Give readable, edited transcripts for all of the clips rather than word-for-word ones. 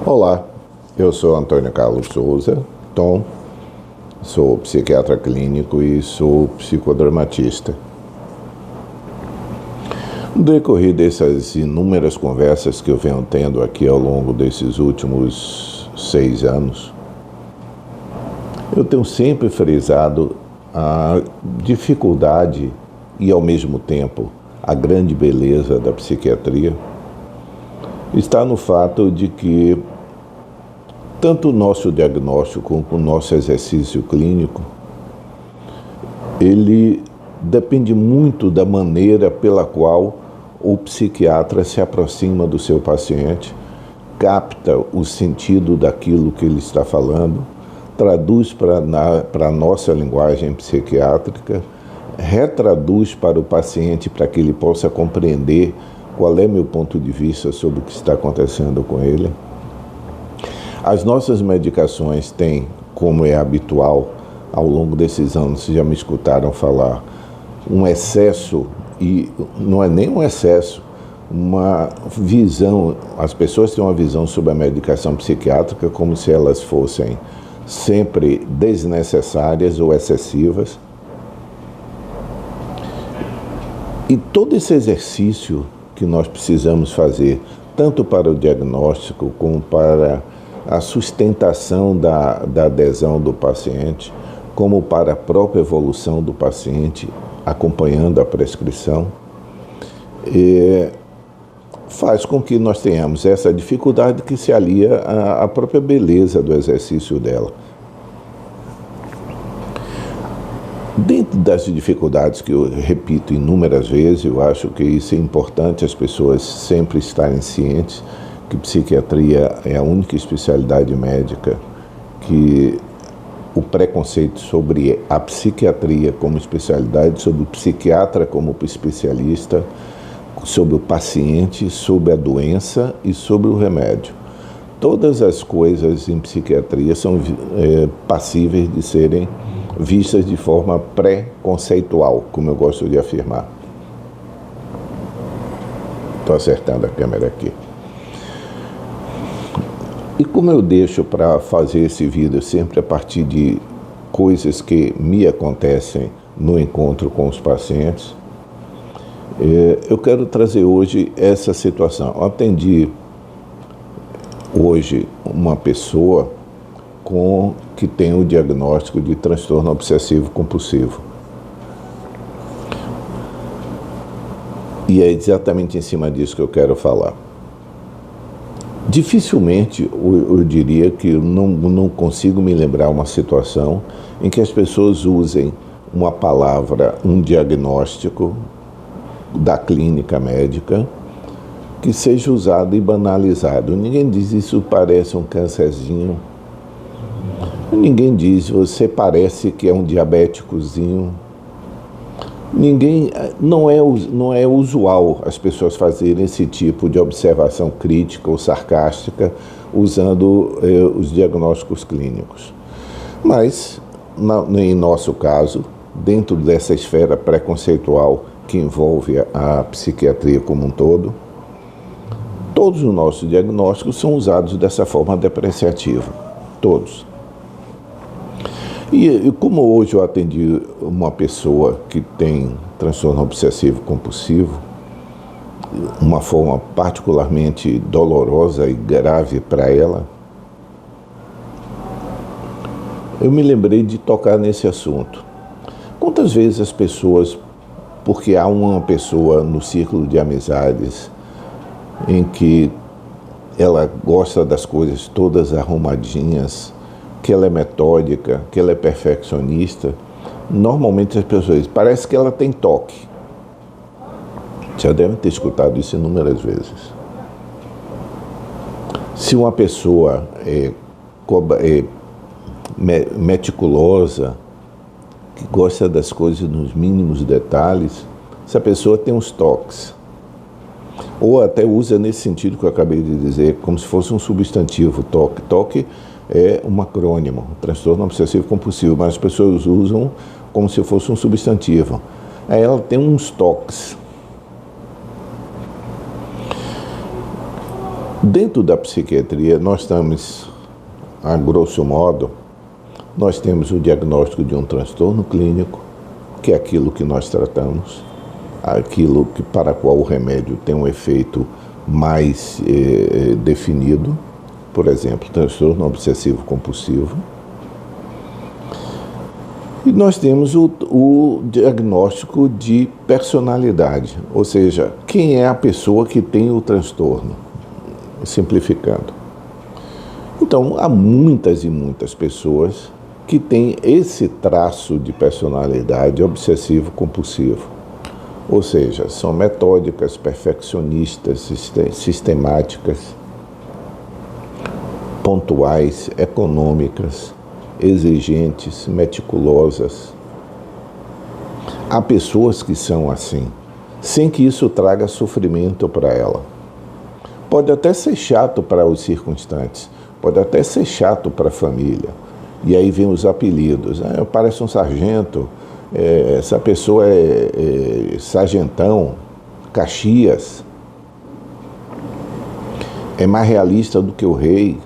Olá, eu sou Antônio Carlos Souza, Tom, sou psiquiatra clínico e sou psicodramatista. No decorrer dessas inúmeras conversas que eu venho tendo aqui ao longo desses últimos 6 anos, eu tenho sempre frisado a dificuldade e, ao mesmo tempo, a grande beleza da psiquiatria está no fato de que tanto o nosso diagnóstico como o nosso exercício clínico, ele depende muito da maneira pela qual o psiquiatra se aproxima do seu paciente, capta o sentido daquilo que ele está falando, traduz para a nossa linguagem psiquiátrica, retraduz para o paciente para que ele possa compreender qual é meu ponto de vista sobre o que está acontecendo com ele. As nossas medicações têm, como é habitual, ao longo desses anos, vocês já me escutaram falar, um excesso, e não é nem um excesso, uma visão, as pessoas têm uma visão sobre a medicação psiquiátrica como se elas fossem sempre desnecessárias ou excessivas. E todo esse exercício que nós precisamos fazer, tanto para o diagnóstico como para a sustentação da adesão do paciente, como para a própria evolução do paciente, acompanhando a prescrição, faz com que nós tenhamos essa dificuldade que se alia à própria beleza do exercício dela. Dentro das dificuldades que eu repito inúmeras vezes, eu acho que isso é importante as pessoas sempre estarem cientes que psiquiatria é a única especialidade médica que o preconceito sobre a psiquiatria como especialidade, sobre o psiquiatra como especialista, sobre o paciente, sobre a doença e sobre o remédio. Todas as coisas em psiquiatria são passíveis de serem vistas de forma pré-conceitual, como eu gosto de afirmar. Estou acertando a câmera aqui. E como eu deixo para fazer esse vídeo sempre a partir de coisas que me acontecem no encontro com os pacientes, eu quero trazer hoje essa situação. Eu atendi hoje uma pessoa que tem o diagnóstico de transtorno obsessivo compulsivo. E é exatamente em cima disso que eu quero falar. Dificilmente eu diria que eu não consigo me lembrar uma situação em que as pessoas usem uma palavra, um diagnóstico da clínica médica que seja usado e banalizado. Ninguém diz isso parece um câncerzinho. Ninguém diz você parece que é um diabéticozinho. Não é usual as pessoas fazerem esse tipo de observação crítica ou sarcástica usando os diagnósticos clínicos. Mas, em nosso caso, dentro dessa esfera preconceitual que envolve a psiquiatria como um todo, todos os nossos diagnósticos são usados dessa forma depreciativa. Todos. E como hoje eu atendi uma pessoa que tem transtorno obsessivo compulsivo, uma forma particularmente dolorosa e grave para ela, eu me lembrei de tocar nesse assunto. Quantas vezes as pessoas, porque há uma pessoa no círculo de amizades em que ela gosta das coisas todas arrumadinhas, que ela é metódica, que ela é perfeccionista, normalmente as pessoas dizem, parece que ela tem toque. Já devem ter escutado isso inúmeras vezes. Se uma pessoa é meticulosa, que gosta das coisas nos mínimos detalhes, essa pessoa tem uns toques. Ou até usa nesse sentido que eu acabei de dizer, como se fosse um substantivo, toque. Toque é um acrônimo, transtorno obsessivo compulsivo, mas as pessoas usam como se fosse um substantivo. Aí ela tem uns toques. Dentro da psiquiatria, nós estamos, a grosso modo, nós temos o diagnóstico de um transtorno clínico, que é aquilo que nós tratamos, aquilo que, para qual o remédio tem um efeito mais definido, por exemplo, transtorno obsessivo compulsivo. E nós temos o diagnóstico de personalidade, ou seja, quem é a pessoa que tem o transtorno, simplificando. Então, há muitas e muitas pessoas que têm esse traço de personalidade obsessivo-compulsivo. Ou seja, são metódicas, perfeccionistas, sistemáticas, pontuais, econômicas, exigentes, meticulosas. Há pessoas que são assim, sem que isso traga sofrimento para ela. Pode até ser chato para os circunstantes, pode até ser chato para a família. E aí vem os apelidos. Parece um sargento, essa pessoa é sargentão, Caxias, é mais realista do que o rei.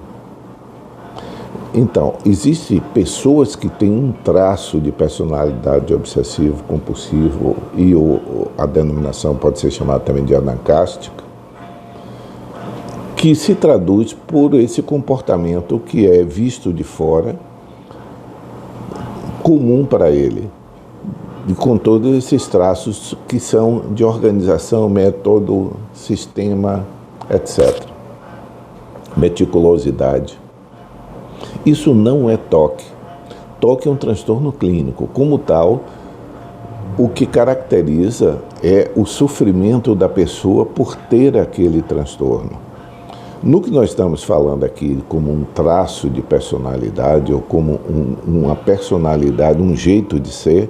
Então, existem pessoas que têm um traço de personalidade obsessivo-compulsivo e a denominação pode ser chamada também de anancástica, que se traduz por esse comportamento que é visto de fora, comum para ele, e com todos esses traços que são de organização, método, sistema, etc. Meticulosidade. Isso não é TOC. TOC é um transtorno clínico. Como tal, o que caracteriza é o sofrimento da pessoa por ter aquele transtorno. No que nós estamos falando aqui como um traço de personalidade ou como uma personalidade, um jeito de ser,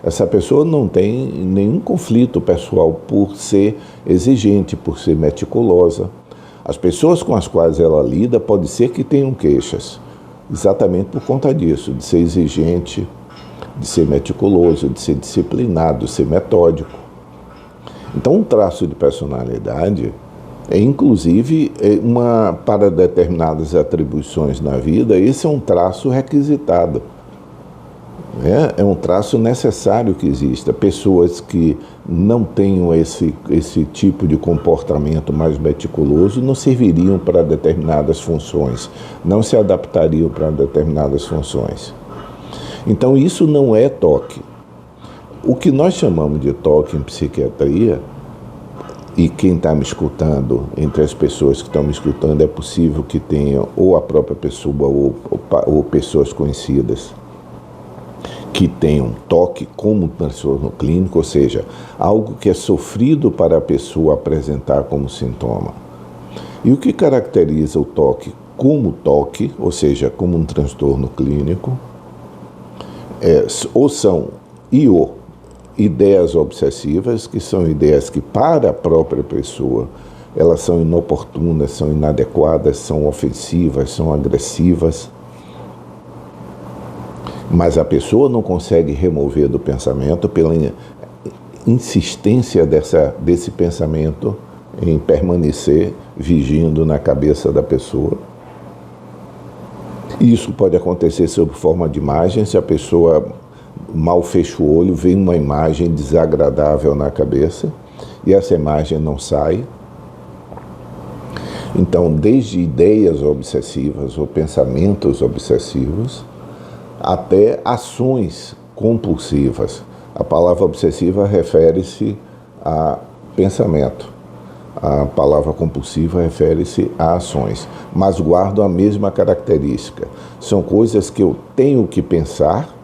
essa pessoa não tem nenhum conflito pessoal por ser exigente, por ser meticulosa. As pessoas com as quais ela lida pode ser que tenham queixas, exatamente por conta disso, de ser exigente, de ser meticuloso, de ser disciplinado, de ser metódico. Então, um traço de personalidade inclusive, para determinadas atribuições na vida, esse é um traço requisitado. É um traço necessário que exista. Pessoas que não tenham esse tipo de comportamento mais meticuloso não serviriam para determinadas funções, não se adaptariam para determinadas funções. Então, isso não é TOC. O que nós chamamos de TOC em psiquiatria, e quem está me escutando, entre as pessoas que estão me escutando, é possível que tenha ou a própria pessoa ou pessoas conhecidas que tenham TOC como transtorno clínico, ou seja, algo que é sofrido para a pessoa apresentar como sintoma. E o que caracteriza o TOC como TOC, ou seja, como um transtorno clínico, ou são ideias obsessivas, que são ideias que para a própria pessoa elas são inoportunas, são inadequadas, são ofensivas, são agressivas, mas a pessoa não consegue remover do pensamento pela insistência desse pensamento em permanecer vigindo na cabeça da pessoa. Isso pode acontecer sob forma de imagem, se a pessoa mal fecha o olho, vem uma imagem desagradável na cabeça e essa imagem não sai. Então, desde ideias obsessivas ou pensamentos obsessivos até ações compulsivas. A palavra obsessiva refere-se a pensamento. A palavra compulsiva refere-se a ações, mas guardam a mesma característica. São coisas que eu tenho que pensar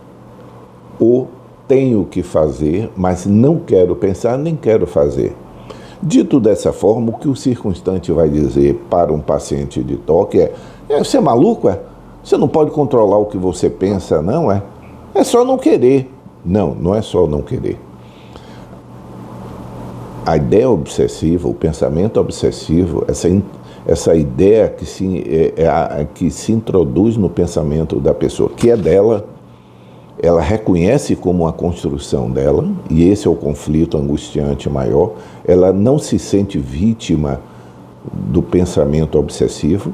ou tenho que fazer, mas não quero pensar nem quero fazer. Dito dessa forma, o que o circunstante vai dizer para um paciente de TOC você é maluco, é? Você não pode controlar o que você pensa, não é? É só não querer. Não, não é só não querer. A ideia obsessiva, o pensamento obsessivo, essa ideia que se introduz no pensamento da pessoa, que é dela, ela reconhece como uma construção dela, e esse é o conflito angustiante maior. Ela não se sente vítima do pensamento obsessivo,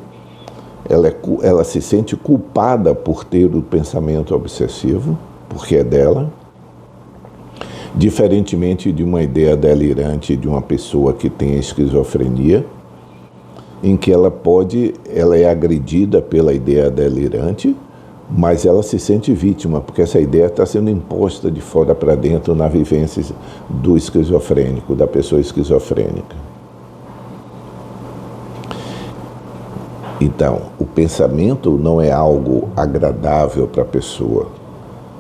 ela se sente culpada por ter o pensamento obsessivo, porque é dela, diferentemente de uma ideia delirante de uma pessoa que tem esquizofrenia, em que ela é agredida pela ideia delirante, mas ela se sente vítima, porque essa ideia está sendo imposta de fora para dentro na vivência do esquizofrênico, da pessoa esquizofrênica. Então, o pensamento não é algo agradável para a pessoa.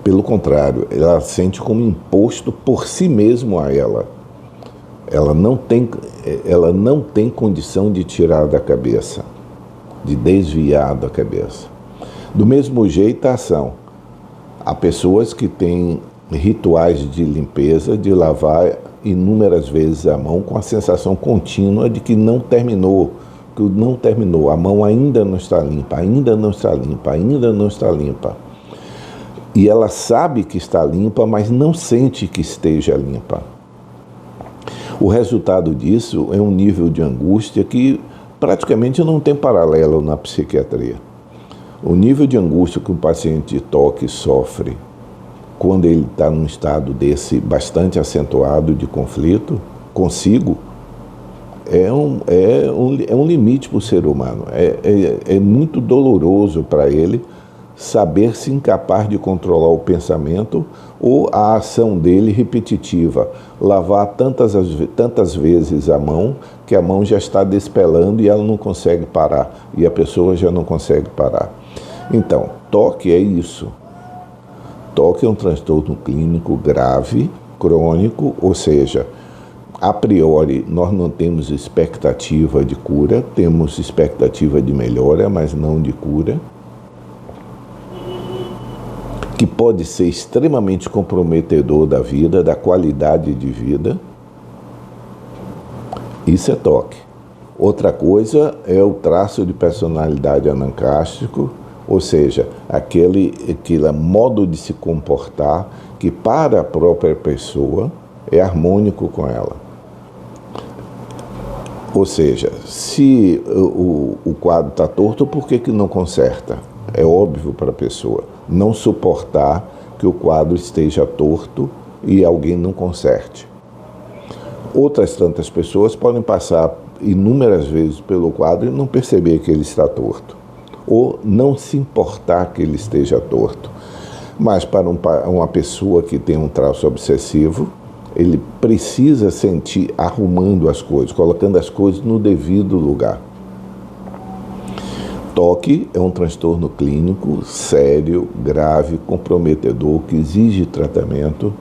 Pelo contrário, ela sente como imposto por si mesmo a ela. Ela não tem condição de tirar da cabeça, de desviar da cabeça. Do mesmo jeito, a ação. Há pessoas que têm rituais de limpeza, de lavar inúmeras vezes a mão com a sensação contínua de que não terminou, a mão ainda não está limpa, ainda não está limpa, ainda não está limpa. E ela sabe que está limpa, mas não sente que esteja limpa. O resultado disso é um nível de angústia que praticamente não tem paralelo na psiquiatria. O nível de angústia que um paciente de TOC sofre quando ele está num estado desse bastante acentuado de conflito consigo é um limite para o ser humano. É muito doloroso para ele saber-se incapaz de controlar o pensamento ou a ação dele repetitiva, lavar tantas vezes a mão que a mão já está despelando e ela não consegue parar, e a pessoa já não consegue parar. Então, TOC é isso. TOC é um transtorno clínico grave, crônico, ou seja, a priori nós não temos expectativa de cura, temos expectativa de melhora, mas não de cura, que pode ser extremamente comprometedor da vida, da qualidade de vida. Isso é TOC. Outra coisa é o traço de personalidade anancástico, ou seja, aquele modo de se comportar que para a própria pessoa é harmônico com ela. Ou seja, se o quadro está torto, por que não conserta? É óbvio para a pessoa não suportar que o quadro esteja torto e alguém não conserte. Outras tantas pessoas podem passar inúmeras vezes pelo quadro e não perceber que ele está torto, ou não se importar que ele esteja torto. Mas para uma pessoa que tem um traço obsessivo, ele precisa sentir arrumando as coisas, colocando as coisas no devido lugar. TOC é um transtorno clínico sério, grave, comprometedor, que exige tratamento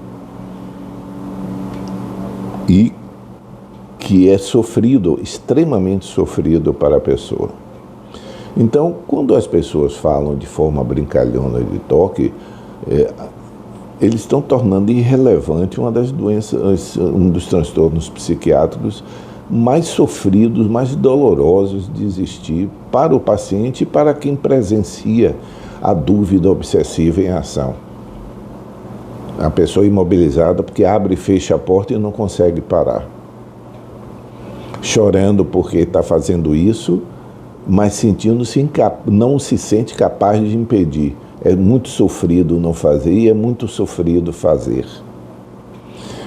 e que é sofrido, extremamente sofrido para a pessoa. Então, quando as pessoas falam de forma brincalhona de TOC, eles estão tornando irrelevante uma das doenças, um dos transtornos psiquiátricos mais sofridos, mais dolorosos de existir para o paciente e para quem presencia a dúvida obsessiva em ação. A pessoa imobilizada porque abre e fecha a porta e não consegue parar. Chorando porque está fazendo isso, mas sentindo-se não se sente capaz de impedir. É muito sofrido não fazer e é muito sofrido fazer.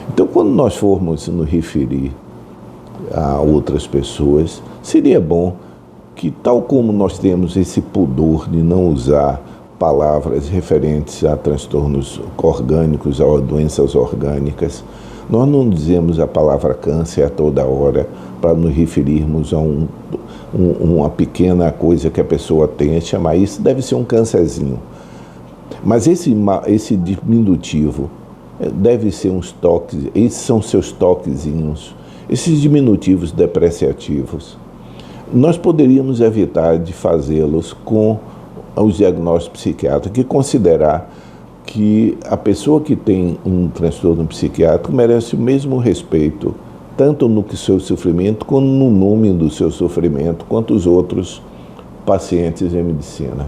Então, quando nós formos nos referir a outras pessoas, seria bom que, tal como nós temos esse pudor de não usar palavras referentes a transtornos orgânicos, a doenças orgânicas, nós não dizemos a palavra câncer a toda hora para nos referirmos a uma pequena coisa que a pessoa tem, chamar isso, deve ser um câncerzinho. Mas esse diminutivo deve ser uns toques, esses são seus toquezinhos, esses diminutivos depreciativos. Nós poderíamos evitar de fazê-los com os diagnósticos psiquiátricos e considerar que a pessoa que tem um transtorno psiquiátrico merece o mesmo respeito, tanto no seu sofrimento, como no nome do seu sofrimento, quanto os outros pacientes em medicina.